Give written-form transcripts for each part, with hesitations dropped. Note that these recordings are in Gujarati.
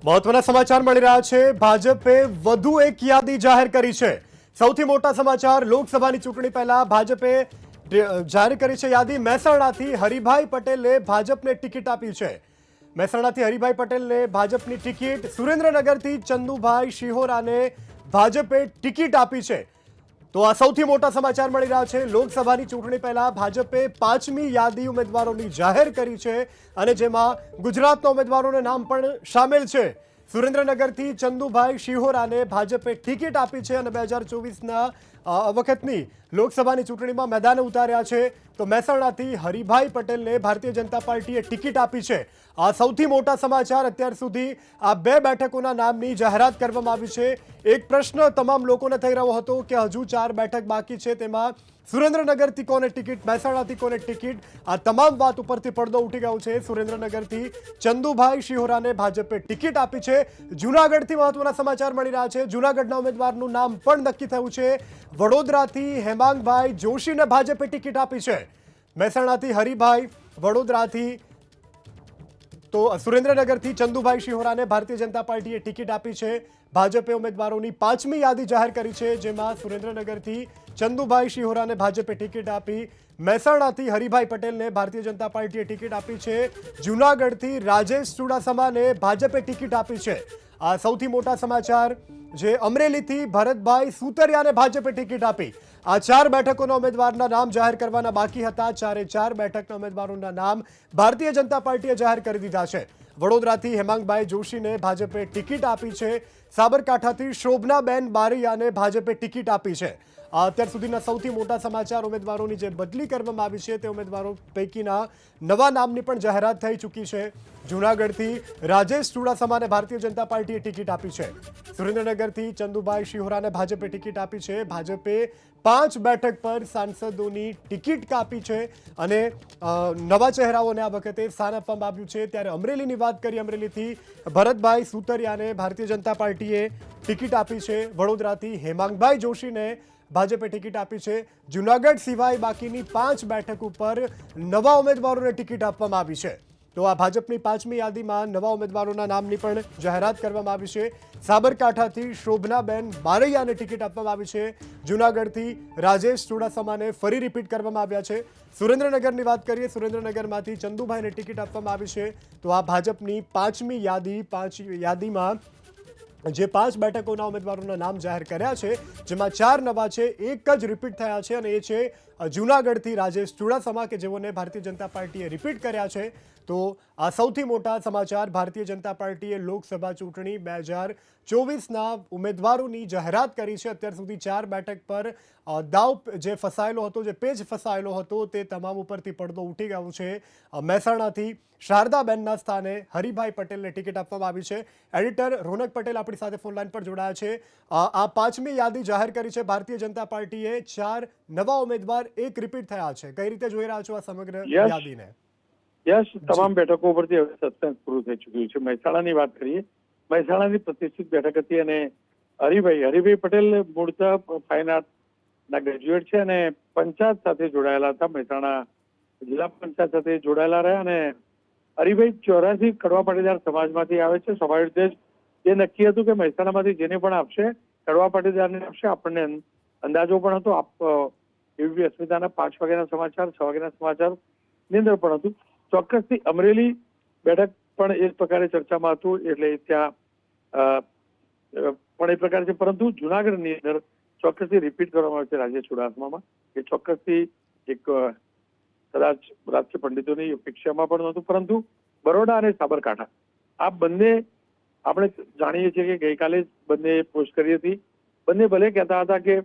મહત્વના સમાચાર મળી રહ્યા છે। ભાજપે વધુ એક યાદી જાહેર કરી છે। સૌથી મોટા સમાચાર, લોકસભાની ચૂંટણી પહેલા ભાજપે જાહેર કરી છે યાદી। મહેસાણાથી હરિભાઈ પટેલે ભાજપને ટિકિટ આપી છે। મહેસાણાથી હરિભાઈ પટેલને ભાજપની ટિકિટ, સુરેન્દ્રનગરથી ચંદુભાઈ શિહોરાને ભાજપે ટિકિટ આપી છે। તો આ સૌથી મોટા સમાચાર મળી રહ્યા છે। લોકસભાની ચૂંટણી પહેલા ભાજપે 5મી યાદી ઉમેદવારોની જાહેર કરી છે અને જેમાં ગુજરાતના ઉમેદવારોના નામ પણ શામેલ છે। સુરેન્દ્રનગરથી ચંદુભાઈ શિહોરાને ભાજપે ટિકિટ આપી છે અને 2024ના વખતની લોકસભાની ચૂંટણીમાં મેદાને ઉતાર્યા છે। તો મહેસાણાથી હરિભાઈ પટેલને ભારતીય જનતા પાર્ટીએ ટિકિટ આપી છે। આ સૌથી મોટા સમાચાર। અત્યાર સુધી આ 2 બેઠકોના નામની જાહેરાત કરવામાં આવી છે। એક પ્રશ્ન તમામ લોકોને થઈ રહ્યો હતો કે હજુ 4 બેઠક બાકી છે, તેમાં સુરેન્દ્રનગરથી કોને ટિકિટ, મહેસાણાથી કોને ટિકિટ, આ તમામ વાત ઉપરથી પડદો ઉઠી ગયો છે। સુરેન્દ્રનગરથી ચંદુભાઈ શિહોરાને ભાજપે ટિકિટ આપી છે। જૂનાગઢથી મહત્વના સમાચાર મળી રહ્યા છે। જૂનાગઢના ઉમેદવારનું નામ પણ નક્કી થયું છે। વડોદરાથી હેમાંગભાઈ જોશીને ભાજપે ટિકિટ આપી છે। મહેસાણાથી હરિભાઈ, વડોદરાથી તો સુરેન્દ્રનગરથી ચંદુભાઈ શિહોરાને ભારતીય જનતા પાર્ટીએ ટિકિટ આપી છે। ભાજપે ઉમેદવારોની 5મી યાદી જાહેર કરી છે, જેમાં સુરેન્દ્રનગરથી ચંદુભાઈ શિહોરાને ભાજપે ટિકિટ આપી, મહેસાણાથી હરિભાઈ પટેલને ભારતીય જનતા પાર્ટીએ ટિકિટ આપી છે, જૂનાગઢથી રાજેશ ચુડાસમાને ભાજપે ટિકિટ આપી છે। આ સૌથી મોટા સમાચાર। જે અમરેલીથી ભરતભાઈ સુતરિયાને ભાજપે ટિકિટ આપી। આ 4 બેઠકોના ઉમેદવારના નામ જાહેર કરવાના બાકી હતા। 4 બેઠકના ઉમેદવારોના નામ ભારતીય જનતા પાર્ટીએ જાહેર કરી દીધા છે। વડોદરાથી હેમાંગભાઈ જોશીને ભાજપે ટિકિટ આપી છે। સાબરકાંઠાથી શોભનાબેન બારૈયાને ભાજપે ટિકિટ આપી છે। અત્યાર સુધીના સૌથી મોટા સમાચાર। ઉમેદવારોની જે બદલી કરવામાં આવી છે તે ઉમેદવારો પૈકીના નવા નામની પણ જાહેરાત થઈ ચૂકી છે। જૂનાગઢથી રાજેશ ચુડાસમાને ભારતીય જનતા પાર્ટીએ ટિકિટ આપી છે। સુરેન્દ્રનગરથી ચંદુભાઈ શિહોરાને ભાજપે ટિકિટ આપી છે। ભાજપે 5 બેઠક પર સાંસદોની ટિકિટ કાપી છે અને નવા ચહેરાઓને આ વખતે સ્થાન આપવામાં આવ્યું છે। ત્યારે અમરેલીની વાત કરીએ, અમરેલીથી ભરતભાઈ સુતરિયાને ભારતીય જનતા પાર્ટીએ ટિકિટ આપી છે। વડોદરાથી હેમાંગભાઈ જોશીને ભાજપે ટિકિટ આપી છે। જૂનાગઢ સિવાય બાકીની 5 બેઠક ઉપર નવા ઉમેદવારોને ટિકિટ આપવામાં આવી છે। તો આ ભાજપની 5મી યાદીમાં નવા ઉમેદવારોના નામની પણ જાહેરાત કરવામાં આવી છે। સાબરકાંઠાથી શોભનાબેન બારૈયાને ટિકિટ આપવામાં આવી છે। જૂનાગઢથી રાજેશ ચુડાસમાને ફરી રિપીટ કરવામાં આવ્યા છે। સુરેન્દ્રનગરની વાત કરીએ, સુરેન્દ્રનગરમાંથી ચંદુભાઈને ટિકિટ આપવામાં આવી છે। તો આ ભાજપની 5મી યાદી। 5 યાદીમાં જે 5 બેઠકોના ઉમેદવારોના નામ જાહેર કર્યા છે, જેમાં 4 નવા છે, એક જ રિપીટ થયા છે અને એ છે જૂનાગઢથી રાજેશ ચુડાસમા, કે જેઓને ભારતીય જનતા પાર્ટીએ રિપીટ કર્યા છે। તો આ સૌથી મોટા સમાચાર। ભારતીય જનતા પાર્ટીએ લોકસભા ચૂંટણી 2024ના ઉમેદવારોની જાહેરાત કરી છે। અત્યાર સુધી 4 બેઠક પર દાવ જે ફસાયેલો હતો, જે પેજ ફસાયેલો હતો, તે તમામ ઉપરથી પડદો ઉઠી ગયો છે। મહેસાણાથી શારદાબેનના સ્થાને હરિભાઈ પટેલને ટિકિટ આપવામાં આવી છે। એડિટર રોનક પટેલ આપણી સાથે ફોનલાઈન પર જોડાયા છે। આ 5મી યાદી જાહેર કરી છે ભારતીય જનતા પાર્ટીએ। 4 નવા ઉમેદવાર, એક રિપીટ થયા છે। કઈ રીતે જોઈ રહ્યા છો આ સમગ્ર યાદીને? તમામ બેઠકો પરથી હવે સસ્પેન્સ પૂરું થઈ ચૂક્યું છે। મહેસાણાની વાત કરીએ, મહેસાણાની પ્રતિષ્ઠિત બેઠક હતી અને હરિભાઈ પટેલ મૂળતઃ ફાઇન આર્ટના ગ્રેજ્યુએટ છે અને પંચાયત સાથે જોડાયેલા હતા। મહેસાણા જિલ્લા પંચાયત સાથે જોડાયેલા રહ્યા અને હરિભાઈ 84 કડવા પાટીદાર સમાજમાંથી આવે છે। સ્વાભાવિક રીતે જ એ નક્કી હતું કે મહેસાણામાંથી જેને પણ આપશે કડવા પાટીદારને આપશે। આપણને અંદાજો પણ હતો। એબીપી અસ્મિતાના 5 વાગ્યાના સમાચાર, 6 વાગ્યાના સમાચારની અંદર પણ હતું। ચોક્કસથી અમરેલી બેઠક પણ એ પ્રકારે ચર્ચામાં હતું, એટલે ત્યાં પણ એ પ્રકાર છે। પરંતુ જુનાગઢની અંદર ચોક્કસથી રિપીટ કરવામાં આવે છે રાજેશ ચુડાસમામાં, એ ચોક્કસથી એક કદાચ રાજકીય પંડિતોની અપેક્ષામાં પણ નહોતું। પરંતુ બરોડા અને સાબરકાંઠા આ બંને આપણે જાણીએ છીએ કે ગઈકાલે જ બંને પોસ્ટ કરી હતી। બંને ભલે કહેતા હતા કે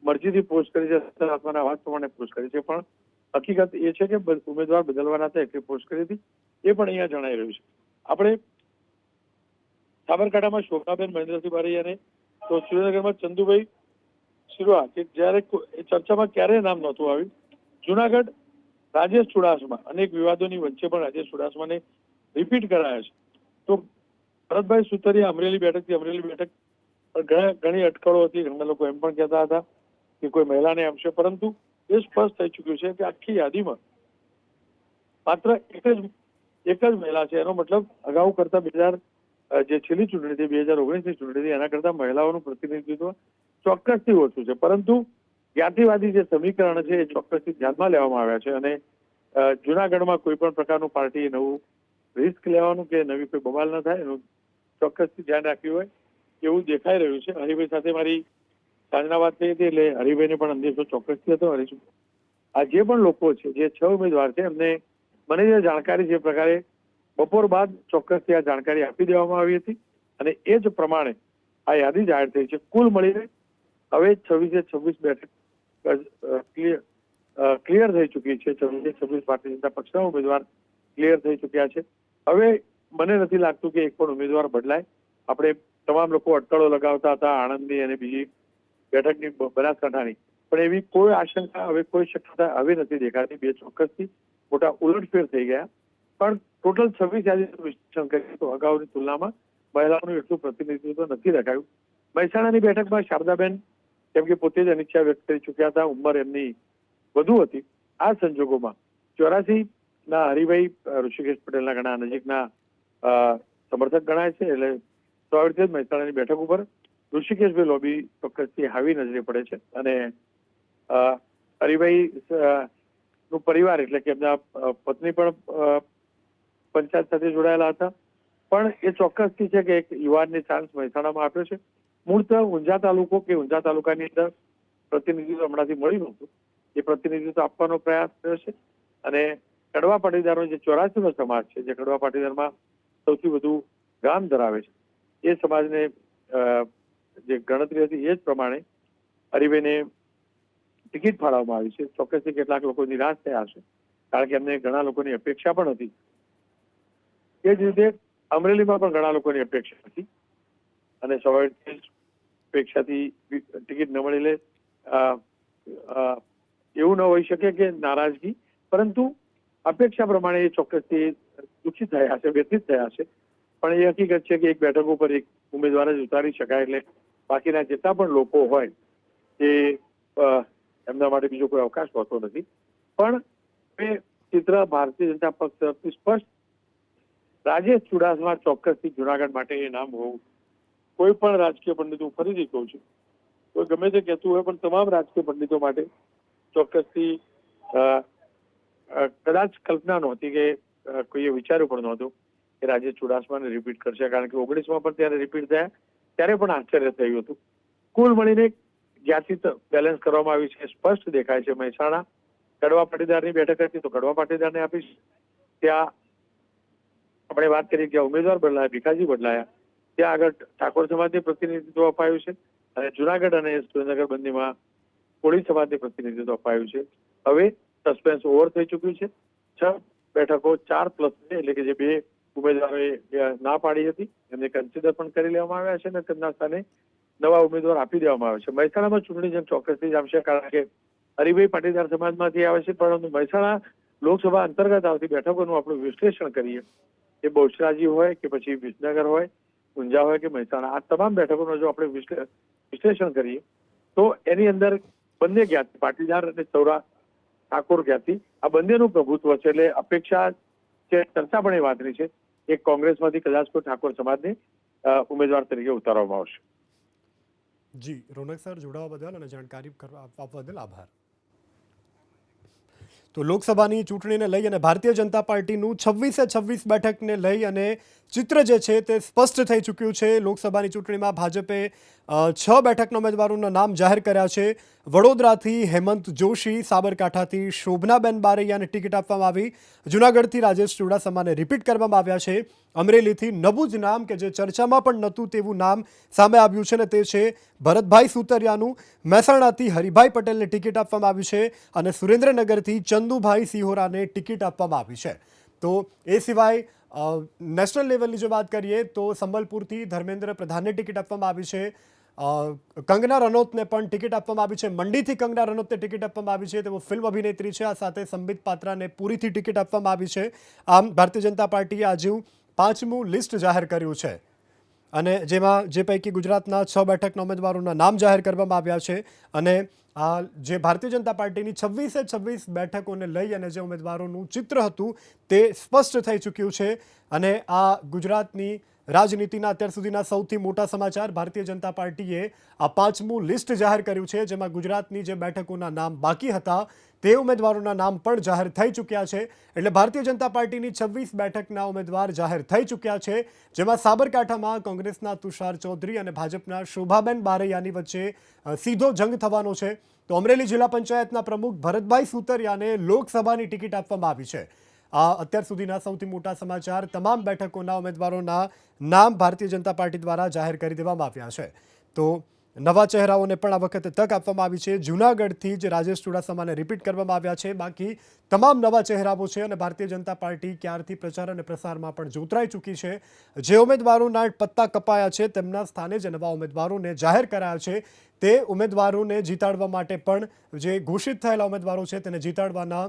મરજીથી પોસ્ટ કરી છે, આત્માના અવાજ પ્રમાણે પોસ્ટ કરી છે, પણ હકીકત એ છે કે ઉમેદવાર બદલવાના હતા એટલે પોસ્ટ કરી હતી, એ પણ અહીંયા જણાઈ રહ્યું છે। આપણે સાબરકાંઠામાં શોભાબેન મહેન્દ્રસિંહ બારૈયાને, તો સુરેન્દ્રનગરમાં ચંદુભાઈ શિરોઆ, કે જ્યારે ચર્ચામાં ક્યારેય નામ નહોતું આવ્યું। જુનાગઢ રાજેશ ચુડાસમા, અનેક વિવાદોની વચ્ચે પણ રાજેશ ચુડાસમાને રિપીટ કરાયા છે। તો ભરતભાઈ સુતરિયા અમરેલી બેઠક ઘણી અટકળો હતી। ઘણા લોકો એમ પણ કહેતા હતા કે કોઈ મહિલાને આપશે, પરંતુ એ સ્પષ્ટ થઈ ચુક્યું છે કે આખી યાદીમાં માત્ર એક જ મહિલા છે। એનો મતલબ અગાઉ કરતા જે છેલ્લી ચૂંટણી હતી 2019ની ચૂંટણી હતી એના કરતા મહિલાઓનું પ્રતિનિધિત્વ ચોક્કસથી ઓછું છે. પરંતુ જ્ઞાતિવાદી જે સમીકરણ છે એ ચોક્કસથી ધ્યાનમાં લેવામાં આવ્યા છે અને જુનાગઢમાં કોઈ પણ પ્રકારનું પાર્ટીએ નવું રિસ્ક લેવાનું કે નવી કોઈ બબાલ ન થાય એનું ચોક્કસથી ધ્યાન રાખ્યું હોય એવું દેખાઈ રહ્યું છે. હરિભાઈ સાથે મારી સાંજના વાત થઈ હતી એટલે હરિભાઈને પણ અંદેશો ચોક્કસથી હતો. આ જે પણ લોકો છે, જે 6 ઉમેદવાર છે, એમને મને જે જાણકારી છે એ પ્રકારે બપોર બાદ ચોક્કસથી આ જાણકારી આપી દેવામાં આવી હતી અને એ જ પ્રમાણે આ યાદી જાહેર થઈ છે. કુલ મળીને હવે 26 બેઠક ક્લિયર થઈ ચૂકી છે. 26 ભારતીય જનતા પક્ષના ઉમેદવાર ક્લિયર થઈ ચૂક્યા છે. હવે મને નથી લાગતું કે એક પણ ઉમેદવાર બદલાય. આપણે તમામ લોકો અટકળો લગાવતા હતા આણંદની અને બીજી બેઠકની, બનાસકાંઠાની, પણ એવી કોઈ આશંકા, હવે કોઈ શક્યતા હવે નથી દેખાતી. બે ચોક્કસથી મોટા ઉલટફેર થઈ ગયા. પણ ટોટલ 26 યાદીનું વિશ્લેષણ કરીએ તો અગાઉની તુલનામાં મહિલાઓનું એટલું પ્રતિનિધિત્વ નથી દેખાયું. મહેસાણાની બેઠકમાં શારદાબેન કેમ કે પોતે જ અનિચ્છા વ્યક્ત કરી ચૂક્યા હતા, ઉંમર એમની વધુ હતી. આ સંજોગોમાં 84 ના હરિભાઈ ઋષિકેશ પટેલના ઘણા નજીકના સમર્થક ગણાય છે. એટલે સ્વાભાવિક રીતે મહેસાણાની બેઠક ઉપર ઋષિકેશભાઈ લોબી ચોક્કસથી હાવી નજરે પડે છે અને હરિભાઈ નું પરિવાર એટલે કે એમના પત્ની પણ પંચાયત સાથે જોડાયેલા હતા. પણ એ ચોક્કસથી છે કે એક યુવાનને ચાન્સ મહેસાણામાં આપ્યો છે. મૂળ તો ઊંઝા તાલુકો કે ઊંઝા તાલુકાની અંદર પ્રતિનિધિત્વ હમણાંથી મળી નહોતું, એ પ્રતિનિધિત્વ આપવાનો પ્રયાસ થયો છે અને કડવા પાટીદારો જે 84નો સમાજ છે, જે કડવા પાટીદારમાં સૌથી વધુ ગામ ધરાવે છે, એ સમાજને જે ગણતરી હતી એ જ પ્રમાણે હરિભાઈને ટિકિટ ફાળવવામાં આવી છે. ચોક્કસથી કેટલાક લોકો નિરાશ થયા છે કારણ કે એમને ઘણા લોકોની અપેક્ષા પણ હતી. એ જ રીતે અમરેલીમાં પણ ઘણા લોકોની અપેક્ષા હતી અને સ્વાભાવિક અપેક્ષાથી ટિકિટ ન મળી લે એવું ન હોઈ શકે કે નારાજગી, પરંતુ અપેક્ષા પ્રમાણે એ ચોક્કસથી દુઃખી થયા છે, વ્યથિત થયા છે. પણ એ હકીકત છે કે એક બેઠક ઉપર એક ઉમેદવાર જ ઉતારી શકાય, એટલે બાકીના જેટલા પણ લોકો હોય એ એમના માટે બીજો કોઈ અવકાશ હોતો નથી. પણ એ ચિત્ર ભારતીય જનતા પક્ષ તરફથી સ્પષ્ટ. રાજેશ ચુડાસમા ચોક્કસથી જુનાગઢ માટે એ નામ હોવું, કોઈ પણ રાજકીય પંડિત, હું ફરીથી કહું છું, કોઈ ગમે તે કહેતું હોય, પણ તમામ રાજકીય પંડિતો માટે ચોક્કસથી કદાચ કલ્પના નહોતી કે કોઈએ વિચાર્યું પણ નહોતું કે રાજેશ ચુડાસમાને રિપીટ કરશે. કારણ કે 19માં પણ ત્યારે રિપીટ થયા ત્યારે પણ આશ્ચર્ય થયું હતું. કુલ મળીને જ્યાંથી બેલેન્સ કરવામાં આવી છે સ્પષ્ટ દેખાય છે. મહેસાણા કડવા પાટીદારની બેઠક હતી તો કડવા પાટીદારને આપીશ. ત્યાં આપણે વાત કરીએ કે ઉમેદવાર બદલાયા, ભીખાજી બદલાયા, ત્યાં આગળ ઠાકોર સમાજને પ્રતિનિધિત્વ અપાયું છે અને જુનાગઢ અને સુરેન્દ્રનગર બંનેમાં કોળી સમાજને પ્રતિનિધિત્વ અપાયું છે. હવે સસ્પેન્સ ઓવર થઈ ચૂક્યું છે. 6 બેઠકો 4+2 એટલે કે જે 2 ઉમેદવારોએ ના પાડી હતી એમને કન્સિડર પણ કરી લેવામાં આવ્યા છે અને તેમના સ્થાને નવા ઉમેદવાર આપી દેવામાં આવે છે. મહેસાણામાં ચૂંટણી જેમ ચોક્કસથી જામશે કારણ કે હરિભાઈ પાટીદાર સમાજમાંથી આવે છે, પરંતુ મહેસાણા લોકસભા અંતર્ગત આવતી બેઠકોનું આપણું વિશ્લેષણ કરીએ, એ બહુચરાજી હોય કે પછી વિસનગર હોય, ઊંઝા હોય કે મહેસાણા, આ તમામ બેઠકોનું જો આપણે વિશ્લેષણ કરીએ તો એની અંદર બંને જ્ઞાતિ, પાટીદાર અને ઠાકોર જ્ઞાતિ, આ બંનેનું પ્રભુત્વ છે. એટલે અપેક્ષા છે, ચર્ચા પણ એ વાતની છે, એક કોંગ્રેસમાંથી કદાચ કોઈ ઠાકોર સમાજને ઉમેદવાર તરીકે ઉતારવામાં આવશે. જી રોનક સર, જોડાવા બદલ અને જાણકારી આપવા બદલ આભાર. તો લોકસભાની ચૂંટણીને લઈ અને ભારતીય જનતા પાર્ટીનું 26 બેઠકને લઈ અને ચિત્ર જે છે તે સ્પષ્ટ થઈ ચૂક્યું છે. લોકસભાની ચૂંટણીમાં ભાજપે 6 બેઠકના ઉમેદવારોના નામ જાહેર કર્યા છે. વડોદરાથી હેમંત જોશી, સાબરકાંઠાથી શોભનાબેન બારૈયાને ટિકિટ આપવામાં આવી, જૂનાગઢથી રાજેશ ચુડાસમાને રિપીટ કરવામાં આવ્યા છે, અમરેલીથી નવું જ નામ કે જે ચર્ચામાં પણ નહોતું તેવું નામ સામે આવ્યું છે અને તે છે ભરતભાઈ સુતરિયાનું, મહેસાણાથી હરિભાઈ પટેલને ટિકિટ આપવામાં આવી છે અને સુરેન્દ્રનગરથી ચંદુભાઈ સિહોરાને ટિકિટ આપવામાં આવી છે. તો એ સિવાય નેશનલ લેવલની જો વાત કરીએ તો સંબલપુરથી ધર્મેન્દ્ર પ્રધાનને ટિકિટ આપવામાં આવી છે, કંગના રનૌતને પણ ટિકિટ આપવામાં આવી છે, મંડીથી કંગના રનૌતને ટિકિટ આપવામાં આવી છે, તેઓ ફિલ્મ અભિનેત્રી છે. આ સાથે સંબિત પાત્રાને પુરીથી ટિકિટ આપવામાં આવી છે. આમ ભારતીય જનતા પાર્ટીએ આજે 5મું લિસ્ટ જાહેર કર્યું છે અને જેમાં જે પૈકી ગુજરાતના 6 બેઠકના ઉમેદવારોના નામ જાહેર કરવામાં આવ્યા છે અને આ જે ભારતીય જનતા પાર્ટીની 26 બેઠકોને લઈ અને જે ઉમેદવારોનું ચિત્ર હતું તે સ્પષ્ટ થઈ ચૂક્યું છે અને આ ગુજરાતની રાજનીતિના અત્યાર સુધીના સૌથી મોટા સમાચાર ભારતીય જનતા પાર્ટીએ આ 5મું લિસ્ટ જાહેર કર્યું છે, જેમાં ગુજરાતની જે બેઠકોના નામ બાકી હતા તે ઉમેદવારોના નામ પણ જાહેર થઈ ચૂક્યા છે. એટલે ભારતીય જનતા પાર્ટીની 26 બેઠકના ઉમેદવાર જાહેર થઈ ચૂક્યા છે, જેમાં સાબરકાંઠામાં કોંગ્રેસના તુષાર ચૌધરી અને ભાજપના શોભાબેન બારૈયાની વચ્ચે સીધો જંગ થવાનો છે. તો અમરેલી જિલ્લા પંચાયતના પ્રમુખ ભરતભાઈ સુતરિયાને લોકસભાની ટિકિટ આપવામાં આવી છે. આ અત્યાર સુધીના સૌથી મોટા સમાચાર. તમામ બેઠકોના ઉમેદવારોના નામ ભારતીય જનતા પાર્ટી દ્વારા જાહેર કરી દેવામાં આવ્યા છે. તો નવા ચહેરાઓને પણ આ વખતે તક આપવામાં આવી છે. જૂનાગઢથી જ રાજેશ ચુડાસમાને રિપીટ કરવામાં આવ્યા છે. બાકી તમામ નવા ચહેરાઓ છે અને ભારતીય જનતા પાર્ટી ક્યારથી પ્રચાર અને પ્રસારમાં પણ જોતરાઈ ચૂકી છે. જે ઉમેદવારોના પત્તા કપાયા છે તેમના સ્થાને જે નવા ઉમેદવારોને જાહેર કરાયા છે તે ઉમેદવારોને જીતાડવા માટે પણ જે ઘોષિત થયેલા ઉમેદવારો છે તેને જીતાડવાના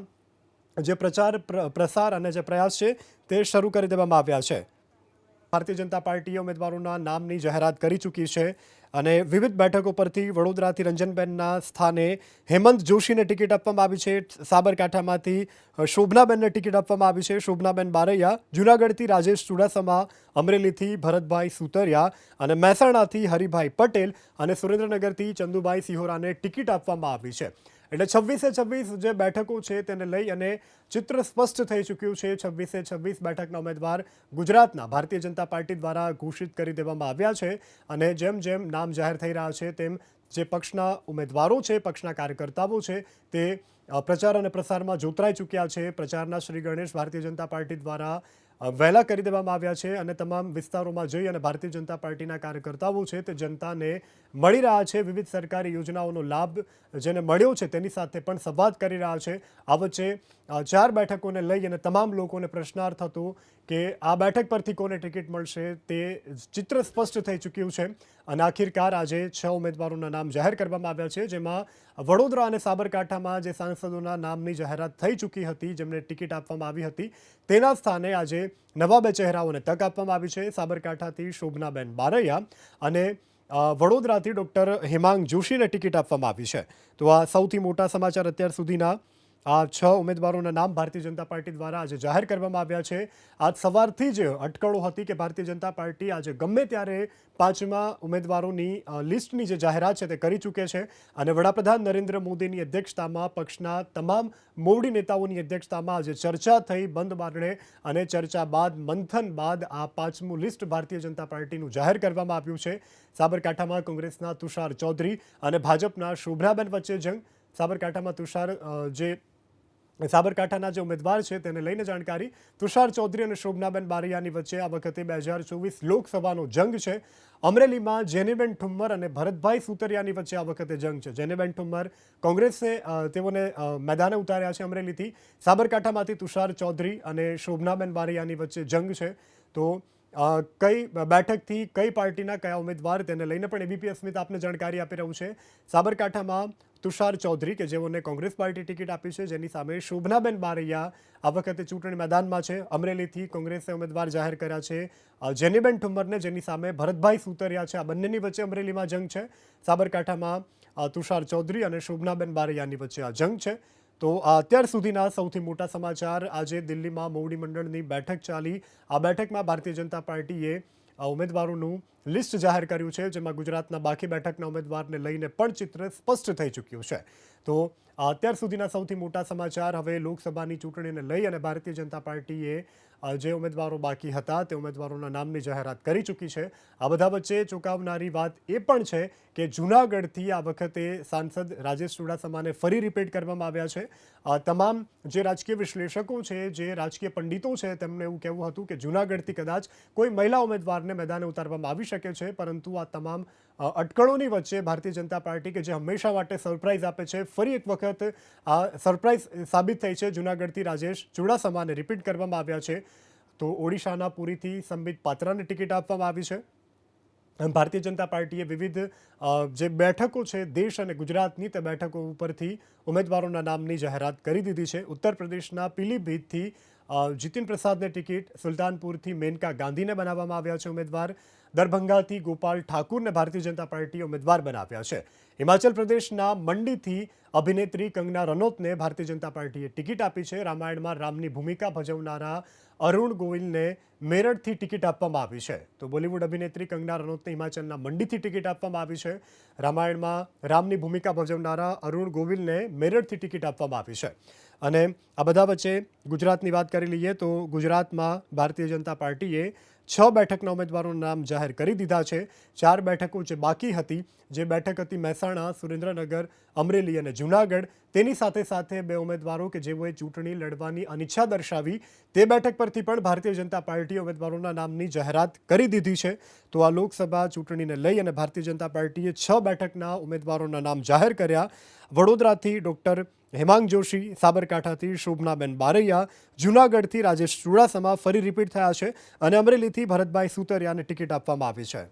જે પ્રચાર પ્રસાર અને જે પ્રયાસ છે તે શરૂ કરી દેવામાં આવ્યા છે. ભારતીય જનતા પાર્ટીએ ઉમેદવારોના નામની જાહેરાત કરી ચૂકી છે અને વિવિધ બેઠકો પરથી વડોદરાથી રંજનબેનના સ્થાને હેમંત જોશીને ટિકિટ આપવામાં આવી છે. સાબરકાંઠામાંથી શોભનાબેનને ટિકિટ આપવામાં આવી છે, શોભનાબેન બારૈયા. જૂનાગઢથી રાજેશ ચુડાસમા, અમરેલીથી ભરતભાઈ સુતરિયા અને મહેસાણાથી હરિભાઈ પટેલ અને સુરેન્દ્રનગરથી ચંદુભાઈ સિહોરાને ટિકિટ આપવામાં આવી છે. એટલે 26 જે બેઠકો છે તેને લઈ અને ચિત્ર સ્પષ્ટ થઈ ચૂક્યું છે. 26 બેઠકના ઉમેદવાર ગુજરાતના ભારતીય જનતા પાર્ટી દ્વારા ઘોષિત કરી દેવામાં આવ્યા છે અને જેમ જેમ નામ જાહેર થઈ રહ્યા છે તેમ જે પક્ષના ઉમેદવારો છે, પક્ષના કાર્યકર્તાઓ છે તે પ્રચાર અને પ્રસારમાં જોતરાઈ ચૂક્યા છે. પ્રચારના શ્રી ગણેશ ભારતીય જનતા પાર્ટી દ્વારા વહેલા કરી દેવામાં આવ્યા છે અને તમામ વિસ્તારોમાં જઈ અને ભારતીય જનતા પાર્ટીના કાર્યકર્તાઓ છે તે જનતાને મળી રહ્યા છે. વિવિધ સરકારી યોજનાઓનો લાભ જેને મળ્યો છે તેની સાથે પણ સંવાદ કરી રહ્યા છે. આ વચ્ચે 4 બેઠકોને લઈ અને તમામ લોકોને પ્રશ્નાર્થ હતો કે આ બેઠક પરથી કોને ટિકિટ મળશે તે ચિત્ર સ્પષ્ટ થઈ ચૂક્યું છે અને આખિરકાર આજે 6 ઉમેદવારોના નામ જાહેર કરવામાં આવ્યા છે, જેમાં વડોદરા અને સાબરકાંઠામાં જે સાંસદોના નામની જાહેરાત થઈ ચૂકી હતી, જેમને ટિકિટ આપવામાં આવી હતી, તેના સ્થાને આજે નવા 2 ચહેરાઓને તક આપવામાં આવી છે. સાબરકાંઠાથી શોભનાબેન બારૈયા અને વડોદરાથી ડૉક્ટર હેમાંગ જોશીને ટિકિટ આપવામાં આવી છે. તો આ સૌથી મોટા સમાચાર અત્યાર સુધીના. આ 6 ઉમેદવારોના નામ ભારતીય જનતા પાર્ટી દ્વારા આજે જાહેર કરવામાં આવ્યા છે. આજ સવારથી જ અટકળો હતી કે ભારતીય જનતા પાર્ટી આજે ગમે ત્યારે 5મા ઉમેદવારોની લિસ્ટની જે જાહેરાત છે તે કરી ચૂકે છે અને વડાપ્રધાન નરેન્દ્ર મોદીની અધ્યક્ષતામાં પક્ષના તમામ મોવડી નેતાઓની અધ્યક્ષતામાં આજે ચર્ચા થઈ બંધ બારણે અને ચર્ચા બાદ મંથન બાદ આ 5મું લિસ્ટ ભારતીય જનતા પાર્ટીનું જાહેર કરવામાં આવ્યું છે. સાબરકાંઠામાં કોંગ્રેસના તુષાર ચૌધરી અને ભાજપના શોભનાબેન વચ્ચે જંગ. સાબરકાંઠાના જે ઉમેદવાર છે તેને લઈને જાણકારી. તુષાર ચૌધરી અને શોભનાબેન બારૈયાની વચ્ચે આ વખતે 2024 લોકસભાનો જંગ છે. અમરેલીમાં જેનીબેન ઠુમ્મર અને ભરતભાઈ સુતરિયાની વચ્ચે આ વખતે જંગ છે. જેનીબેન ઠુમ્મર કોંગ્રેસે તેઓને મેદાને ઉતાર્યા છે અમરેલીથી. સાબરકાંઠામાંથી તુષાર ચૌધરી અને શોભનાબેન બારૈયાની વચ્ચે જંગ છે. તો કઈ બેઠકથી કઈ પાર્ટીના કયા ઉમેદવાર તેને લઈને પણ એબીપી અસ્મિતા આપને જાણકારી આપી રહ્યું છે. સાબરકાંઠામાં તુષાર ચૌધરી કે જેઓને કોંગ્રેસ પાર્ટી ટિકિટ આપી છે, જેની સામે શોભનાબેન બારૈયા આ વખતે ચૂંટણી મેદાનમાં છે. અમરેલીથી કોંગ્રેસે ઉમેદવાર જાહેર કર્યા છે જેનીબેન ઠુમ્મરને, જેની સામે ભરતભાઈ સુતરિયા છે. આ બંનેની વચ્ચે અમરેલીમાં જંગ છે. સાબરકાંઠામાં તુષાર ચૌધરી અને શોભનાબેન બારૈયાની વચ્ચે આ જંગ છે. તો અત્યાર સુધીના સૌથી મોટા સમાચાર. આજે દિલ્હીમાં મોવડી મંડળની બેઠક ચાલી. આ બેઠકમાં ભારતીય જનતા પાર્ટીએ ઉમેદવારોનું લિસ્ટ જાહેર કર્યું છે, જેમાં ગુજરાતના બાકી બેઠકના ઉમેદવારને લઈને પણ ચિત્ર સ્પષ્ટ થઈ ચૂક્યું છે. તો અત્યાર સુધીના સૌથી મોટા સમાચાર. હવે લોકસભાની ચૂંટણીને લઈ અને ભારતીય જનતા પાર્ટીએ જે ઉમેદવારો બાકી હતા તે ઉમેદવારોના નામની જાહેરાત કરી ચૂકી છે. આ બધા વચ્ચે ચોંકાવનારી વાત એ પણ છે કે જૂનાગઢથી આ વખતે સાંસદ રાજેશ ચુડાસમાને ફરી રિપીટ કરવામાં આવ્યા છે. તમામ જે રાજકીય વિશ્લેષકો છે, જે રાજકીય પંડિતો છે, તેમને એવું કહેવું હતું કે જૂનાગઢથી કદાચ કોઈ મહિલા ઉમેદવારને મેદાને ઉતારવામાં આવી શકે છે, પરંતુ આ તમામ અટકળોની વચ્ચે ભારતીય જનતા પાર્ટી કે જે હંમેશા માટે સરપ્રાઇઝ આપે છે, ફરી એક વખત આ સરપ્રાઇઝ સાબિત થઈ છે. જૂનાગઢથી રાજેશ ચુડાસમાને રિપીટ કરવામાં આવ્યા છે. તો ઓડિશાના પુરીથી સંબિત પાત્રાને ટિકિટ આપવામાં આવી છે. ભારતીય જનતા પાર્ટીએ વિવિધ જે બેઠકો છે દેશ અને ગુજરાતની, તે બેઠકો ઉપરથી ઉમેદવારોના નામની જાહેરાત કરી દીધી છે. ઉત્તર પ્રદેશના પીલીભીતથી જીતિન પ્રસાદને ટિકિટ, સુલતાનપુરથી મેનકા ગાંધીને બનાવવામાં આવ્યા છે ઉમેદવાર, દરભંગાથી ગોપાલ ઠાકુરને ભારતીય જનતા પાર્ટીએ ઉમેદવાર બનાવ્યા છે. હિમાચલ પ્રદેશના મંડીથી અભિનેત્રી કંગના રનૌતને ભારતીય જનતા પાર્ટીએ ટિકિટ આપી છે. રામાયણમાં રામની ભૂમિકા ભજવનારા અરુણ ગોવિલને મેરઠથી ટિકિટ આપવામાં આવી છે. તો બોલિવૂડ અભિનેત્રી કંગના રનૌતને હિમાચલના મંડીથી ટિકિટ આપવામાં આવી છે. રામાયણમાં રામની ભૂમિકા ભજવનારા અરુણ ગોવિલને મેરઠથી ટિકિટ આપવામાં આવી છે. અને આ બધા વચ્ચે ગુજરાતની વાત કરી લઈએ તો ગુજરાતમાં ભારતીય જનતા પાર્ટીએ 6 બેઠકના ઉમેદવારોના નામ જાહેર કરી દીધા છે. 4 બેઠકો જે બાકી હતી, જે બેઠક હતી મહેસાણા, સુરેન્દ્રનગર, અમરેલી અને જૂનાગઢ, તેની સાથે સાથે 2 ઉમેદવારો કે જેઓએ ચૂંટણી લડવાની અનિચ્છા દર્શાવી તે બેઠક પરથી પણ ભારતીય જનતા પાર્ટીએ ઉમેદવારોના નામની જાહેરાત કરી દીધી છે. તો આ લોકસભા ચૂંટણીને લઈ અને ભારતીય જનતા પાર્ટીએ 6 બેઠકના ઉમેદવારોના નામ જાહેર કર્યા. વડોદરાથી ડોક્ટર હેમાંગ જોશી, સાબરકાંઠાથી શોભનાબેન બારૈયા, જૂનાગઢથી રાજેશ ચુડાસમા ફરી રિપીટ થયા છે અને અમરેલીથી ભરતભાઈ સુતરિયાને ટિકિટ આપવામાં આવી છે.